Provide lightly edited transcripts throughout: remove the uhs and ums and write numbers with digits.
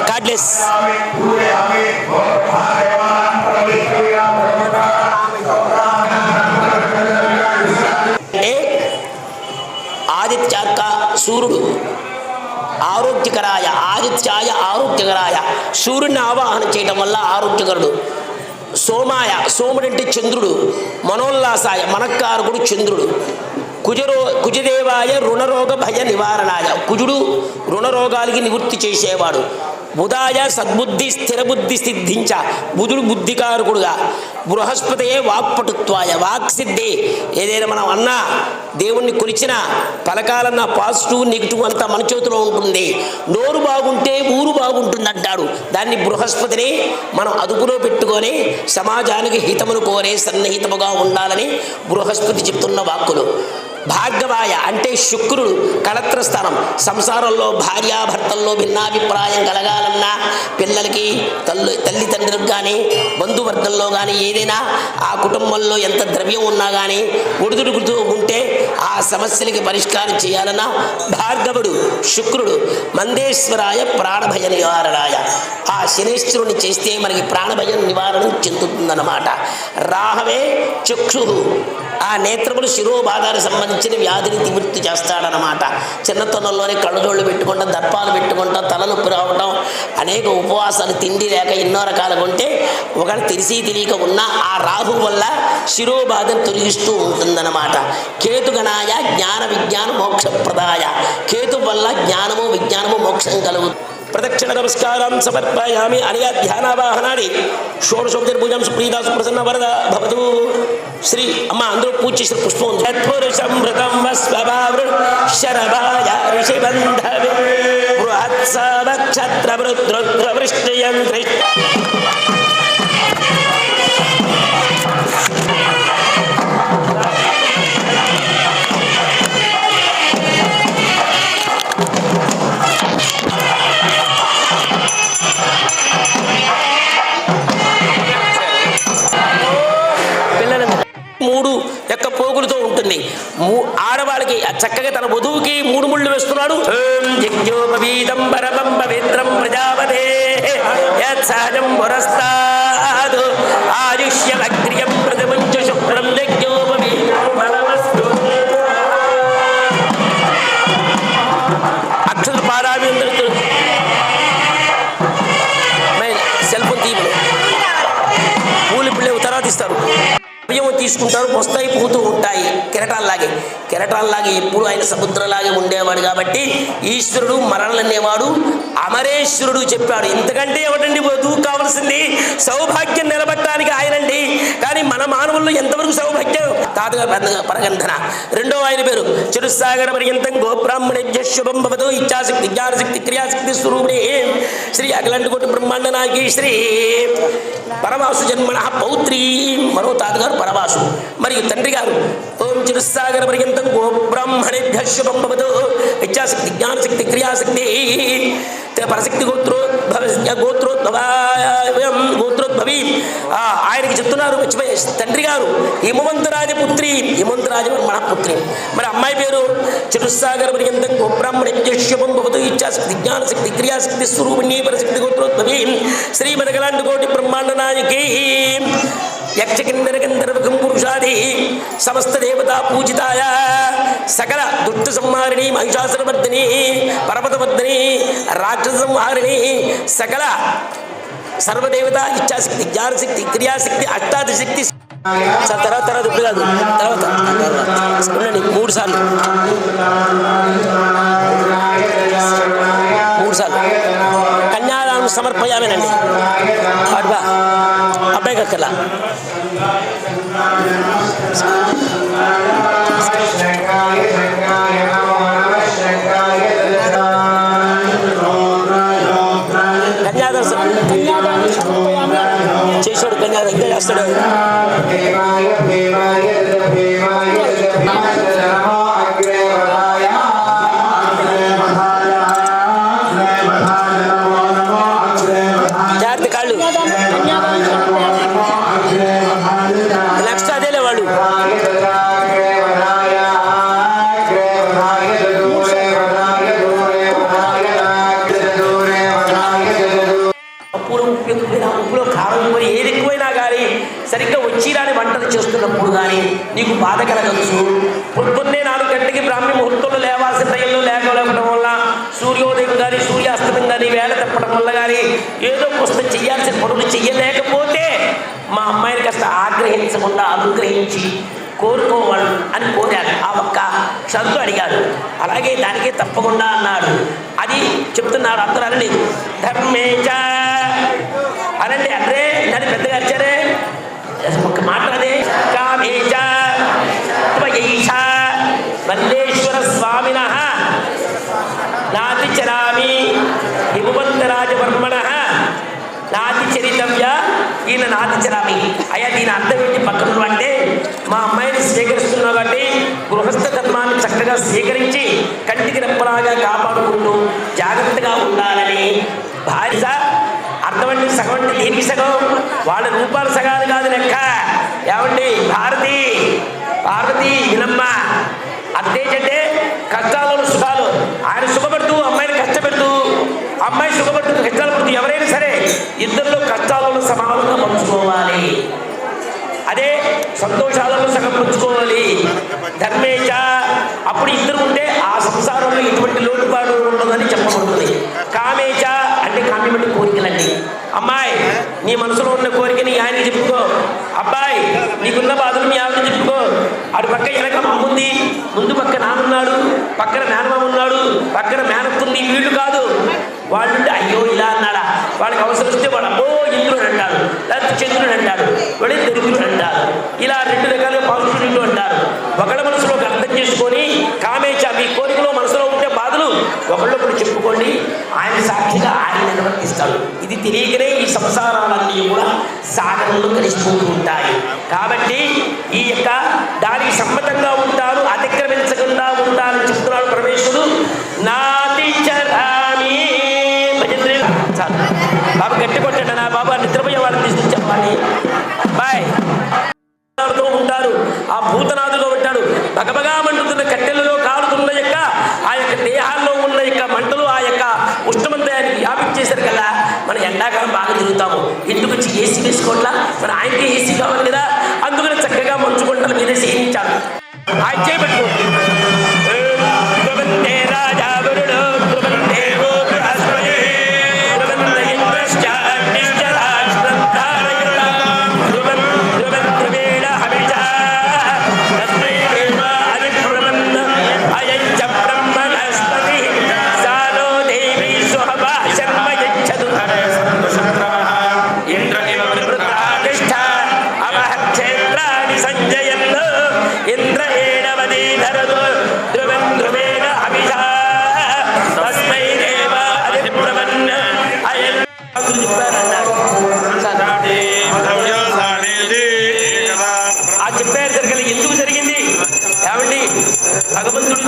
Cardless. ఆదిత్యాక సూర్యుడు ఆరోగ్యకరాయ, ఆదిత్యాయ ఆరోగ్యకరాయ, సూర్యుడిని ఆవాహన చేయడం వల్ల ఆరోగ్యకరుడు. సోమాయ, సోముడంటే చంద్రుడు. మనోల్లాసాయ, మనక్కారకుడు చంద్రుడు. కుజదేవాయ రుణరోగ భయ నివారణాయ, కుజుడు రుణరోగాలకి నివృత్తి చేసేవాడు. బుధాయ సద్బుద్ధి స్థిరబుద్ధి సిద్ధించ, బుధుడు బుద్ధికారకుడుగా. బృహస్పతియే వాక్పటుత్వాయ, వాక్సిద్ధి. ఏదైనా మనం అన్నా దేవుణ్ణి కొలిచినా పలకాలన్న పాజిటివ్ నెగిటివ్ అంతా మన చేతిలో ఉంటుంది. నోరు బాగుంటే ఊరు బాగుంటుంది అంటాడు. దాన్ని బృహస్పతిని మనం అదుపులో పెట్టుకొని సమాజానికి హితమును కోరే సన్నిహితముగా ఉండాలని బృహస్పతి చెప్తున్న వాక్కులు. భార్గవాయ అంటే శుక్రుడు, కళత్రస్థానం. సంసారంలో భార్యాభర్తల్లో భిన్నాభిప్రాయం కలగాలన్నా, పిల్లలకి తల్లిదండ్రులకు కానీ బంధువర్గంలో కానీ ఏదైనా ఆ కుటుంబంలో ఎంత ద్రవ్యం ఉన్నా కానీ ఒడిదుడుకుతూ ఉంటే ఆ సమస్యలకి పరిష్కారం చేయాలన్నా భార్గవుడు శుక్రుడు. మందేశ్వరాయ ప్రాణభయ నివారణాయ, ఆ శనేశ్వరుని చేస్తే మనకి ప్రాణభయం నివారణ చెందుతుందన్నమాట. రాహవే చక్షు, ఆ నేత్రములు శిరోబాధానికి సంబంధించిన వ్యాధిని నివృత్తి చేస్తాడనమాట. చిన్నతనంలోనే కళ్ళజోళ్ళు పెట్టుకుంటాం, దర్పాలు పెట్టుకుంటాం, తలనొప్పి రావటం, అనేక ఉపవాసాలు, తిండి లేక ఎన్నో రకాలుగా ఉంటే ఒకటి తెలిసి తెలియక ఉన్న ఆ రాహు వల్ల శిరోబాధను తొలగిస్తూ ఉంటుందన్నమాట. కేతుగణాయ జ్ఞాన విజ్ఞాన మోక్షప్రదాయ, కేతు వల్ల జ్ఞానము విజ్ఞానము మోక్షం కలుగుతుంది. ప్రదక్షిణ నమస్కారం సమర్పయామి అనగా ధ్యానావాహనాన్ని షోడశోపచారపూజాం సుప్రీదా సుప్రసన్న వరద భవతు. శ్రీ అమ్మ అందరూ పూజ చేసిన పుష్పం పురుషమృతం శరభాయ ఋషిబంధవే బృహత్సవక్షత్ర వృష్టియం పోగులతో ఉంటుంది. ఆడవాళ్ళకి చక్కగా తన వధువుకి 3 ముళ్ళు వేస్తున్నాడు. సహజం పురస్తాదు ఆయుష్యమగ్రియం ప్రతిముంచ శుక్రం అక్షర పారావింద్రుడు సెల్ ఫోన్ తీపులు పూలు పిల్లలు తర్వాత ఇస్తారు. తీసుకుంటారు, వస్తాయి పోతూ ఉంటాయి కెరటాల్లాగే ఎప్పుడు ఆయన సముద్రంలాగే ఉండేవాడు. కాబట్టి ఈశ్వరుడు మరణలనేవాడు అమరేశ్వరుడు చెప్పాడు. ఇంతకంటే ఏమిటండి కావలసింది? సౌభాగ్యం నిలబట్టడానికి ఆయనండి. కానీ మన మానవుల్లో ఎంతవరకు సౌభాగ్యం? తాతగా పరగంధన. రెండో ఆయన పేరు చతుస్సాగర పర్యంతం గోబ్రాహ్మణేభ్యః శుభం భవతు. ఇచ్ఛాశక్తి జ్ఞానశక్తి క్రియాశక్తి స్వరూపిణి శ్రీ అఖిలాండకోటి బ్రహ్మాండ నాయకి శ్రీ పరమాసు జన్మన పౌత్రి. మరో తాతగారు పరమాసు. మరియు తండ్రి గారు ఓం చతుస్సాగర పర్యంతం గోబ్రాహ్మణేభ్యః శుభం భవతు. ఇచ్ఛాశక్తి జ్ఞానశక్తి క్రియాశక్తి పరశక్తి గోత్రోద్భవి. ఆయనకి చెప్తున్నారు మర్చిపోయే తండ్రి గారు హిమవంతరాజపుత్రి, హిమవంతరాజవర్మణ పుత్రి. మరి అమ్మాయి పేరు చతుస్సాగర పర్యంతం గోబ్రాహ్మణేభ్యః భవతు. ఇచ్ఛాశక్తి జ్ఞానశక్తి క్రియాశక్తి స్వరూపిణి పరశక్తి గోత్రోద్భవి శ్రీమదగలాంటి బ్రహ్మాండ నాయకి యక్షకిన్నర గంధర్వకం పురుషాది సమస్త దేవతా పూజితాయ సకల దుష్ట సంహారిణి మహిషాసురవర్ధిని పర్వతవర్ధిని రాక్షస సంహారిణి సకల సర్వదేవత ఇచ్ఛాశక్తి జ్ఞానశక్తి క్రియాశక్తి అష్టాదశ శక్తి. తర్వాత ఇప్పుడు కాదు, తర్వాత ఉండండి 3 సార్లు కన్యాదానం సమర్పయామేనండి. అడ్బా అబ్బాయి కక్కల చేసాడు కన్యాదానం ఇంకా చేస్తాడు. జాగ్రత్త కాళ్ళు. నెక్స్ట్ అదేలే వాడు ఉప్పులో కారం మరి ఏది ఎక్కువైనా కానీ సరిగ్గా వచ్చిరాని వంటలు చేస్తున్నప్పుడు కానీ నీకు బాధ కలగచ్చు. పొద్దున్నే 4 గంటలకి బ్రాహ్మీ ముహూర్తంలో లేవాల్సిన టైంలో లేకపోవడం వల్ల సూర్యోదయం కానీ సూర్యాస్తమయం కానీ వేళ తప్పడం వల్ల కానీ ఏదో పుస్తకం చేయాల్సిన పనులు చెయ్యలేకపోతే మా అమ్మాయిని కాస్త ఆగ్రహించకుండా అనుగ్రహించి కోరుకోవాలి అని కోరాడు. ఆ ఒక్క షరతు అడిగాడు. అలాగే దానికే తప్పకుండా అన్నాడు. అది చెప్తున్నాడు. అందరూ అనలేదు ధర్మేచ అనండి. అంటే దాన్ని పెద్దగా అరిచారే ఒక మాట అదే కామేచ త్వయైష మల్లేశ్వర స్వామిన నాతి చరామి హిమవంతరాజవర్మణ నాతి చరితవ్య ఈయన నాతి చరామి. అయ్యా దీని అర్థం ఏంటి? పక్కన అంటే మా అమ్మాయిని స్వీకరిస్తున్నావు కాబట్టి గృహస్థ ధర్మాన్ని చక్కగా స్వీకరించి కంటికి రెప్పలాగా కాపాడుకుంటూ జాగ్రత్తగా ఉండాలని. భార్య అర్థమండి సగం అంటే దేనికి సగం? వాళ్ళ రూపాల సగాలు కాదు లెక్క. ఏమండి పార్వతి వినమ్మ అదేంటంటే కష్టాలను సుఖాలు. ఆయన సుఖపడుతూ అమ్మాయిని కష్టపెడుతూ, అమ్మాయి సుఖపడుతూ కష్టాలు పడుతూ ఎవరైనా సరే ఇద్దరిలో కష్టాలను సమానంగా పంచుకోవాలి. అదే సంతోషాలను సగం పంచుకోవాలి. ధర్మేచ అప్పుడు ఇద్దరు ఉంటే ఆ సంసారంలో ఎటువంటి లోటుపాటు ఉండదని చెప్పబడుతుంది. కామేచ అంటే కామ్యం అంటే కోరికలండి. అమ్మాయి నీ మనసులో ఉన్న కోరికని ఆయనకి చెప్పుకో. అబ్బాయి నీకున్న బాధలు మీ ఆవిడ చెప్పుకో. అటు పక్క వెనక అమ్ముంది, ముందు పక్క నానున్నాడు, పక్కన మేనమామ ఉన్నాడు, పక్కన మేనత్తుంది. వీళ్ళు కాదు వాళ్ళు అయ్యో ఇలా అన్నాడా, వాళ్ళకి అవసరం వస్తే వాడు అబ్బో ఇంద్రుడు అంటాడు, లేకపోతే చంద్రుడు అంటాడు, వాడే దరిద్రుడు అంటారు. ఇలా 2 రకాలుగా పాజిటివ్ అంటారు. ఒకళ్ళ మనసులో అర్థం చేసుకొని కామేచ మీ కోరికలో మనసులో ఉంటే బాధలు ఒకళ్ళొకళ్ళు చెప్పుకోండి. ఆయన సాక్షిగా ఆయన నిర్వర్తిస్తాడు. ఇది తెలియకనే ఈ సంసారాలన్నీ కూడా సాగరంలో కలిసిపోతూ ఉంటాయి. కాబట్టి ఈ యొక్క దానికి సమ్మతంగా ఉంటారు, అతిక్రమించకుండా ఉంటారని చెప్తున్నాడు పరమేశ్వరుడు. నాతి చరామి బాబు గట్టి కొట్టండి. నా బాబా నిద్రపోయే వాళ్ళని తీసుకొచ్చామని బాయ్ ఉంటారు. ఆ భూతనాథుగా ఉంటాడు. బగబగా మండుతున్న కట్టెలలో కాలుతున్న యొక్క ఆ యొక్క దేహాల్లో ఉన్న యొక్క మంటలు ఆ యొక్క ఉష్ణమంతాయానికి వ్యాపించేశారు కదా. మనం ఎండాకాలం బాగా తిరుగుతాము, ఇంటికి వచ్చి ఏసీ వేసుకోవట్లా, మరి ఆయనకి ఏసీ కావాలి కదా. అందుకని చక్కగా మంచు కొండల మీద చేయించాడు. ఆయన చేయబెట్టు హమిష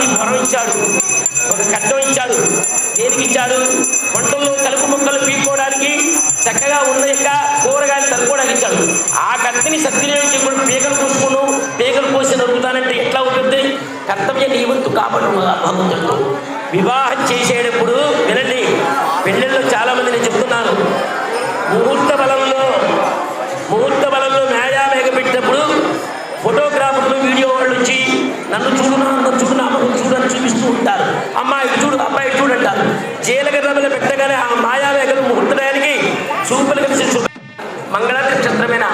స్వామి వరం ఇచ్చాడు, ఒక ఖడ్గం ఇచ్చాడు. దేనికి ఇచ్చాడు? వంటల్లో కలుపు మొక్కలు పీక్కోవడానికి, చక్కగా ఉన్న యొక్క కూరగాయలు తరుకోవడానికి ఇచ్చాడు. ఆ కత్తిని సద్వినియోగం కూడా పీకలు కోసుకును, పీకలు కోసి నరుగుతానంటే ఎట్లా ఉంటుంది? కర్తవ్య నియమంతు కాపాడు భగవంతుడు. వివాహం చేసేటప్పుడు వినండి, పెళ్ళిళ్ళు చాలామంది నేను చెప్తున్నాను, ముహూర్త బలంలో మేఘ పెట్టినప్పుడు ఫోటోగ్రాఫర్లు వీడియో వాళ్ళు వచ్చి నన్ను చూడని చూపిస్తూ ఉంటారు. అమ్మాయి చూడు, అబ్బాయి చూడంటారు. జీలకర్రలు పెట్టగానే ఆ మాయావేగలు ముహూర్తడానికి చూపులు కలిసి మంగళాది నక్షత్రమైన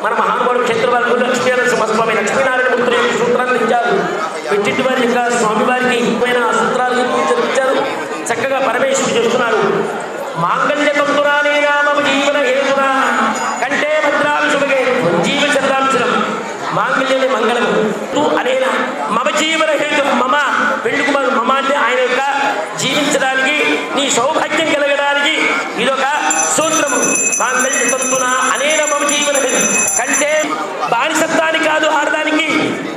మన మహానుభావుడు క్షేత్రవాళ్ళు లక్ష్మీనరసింహస్వామి లక్ష్మీనారాయణ మూర్తుల యొక్క సూత్రాన్ని ఇచ్చారు. పెట్టింటి వారి యొక్క స్వామివారికి ఆ సూత్రాలు ఇచ్చారు. చక్కగా పరమేశ్వరుడు చేస్తున్నారు. మాంగళ్య తంతురానే నామ జీవన హేతున కంటే భద్రాలు శుభగే జీవ శతాంశనం. మాంగళ్యమే మంగళము అనేనా మమ జీవన హేతు, మమ పెళ్లి కుమారు, మమ అంటే ఆయన యొక్క జీవించడానికి, నీ సౌభాగ్యం కలగడానికి ఇదొక సూత్రము. మాంగళ్య తంతున అనేన మమ జీవన హేతు కంటే బానిసత్వాన్ని కాదు, ఆడదానికి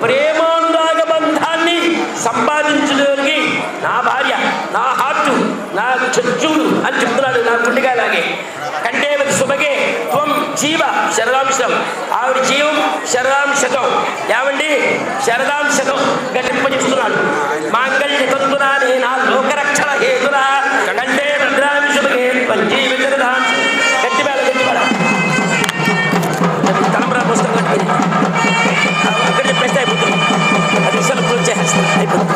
ప్రేమానురాగ బంధాన్ని సంపాదించడానికి నా భార్య, నా హార్టు, నా చచ్చుడు అని చెప్తున్నాడు. నా గుండెగాలాగే కంటే శుభగే త్వం జీవ శరదాంశం. ఆవిడ జీవం శరదాంశతం. ఏమండి? శరదాంశతం గట్టింపజేస్తున్నాడు. మాంగళ్య తంతునా నేనా లోకరక్షణ హేతునా కంటే భద్రామి శుభగే త్వం జీవ శరదాంశం. గట్టివేళ తలంబరా పుస్తకం కట్టుకుని అక్కడ చెప్పేస్తే అయిపోతుంది. అది విషయాలు పూర్తి చేసేస్తాను, అయిపోతుంది.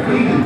Kingdom,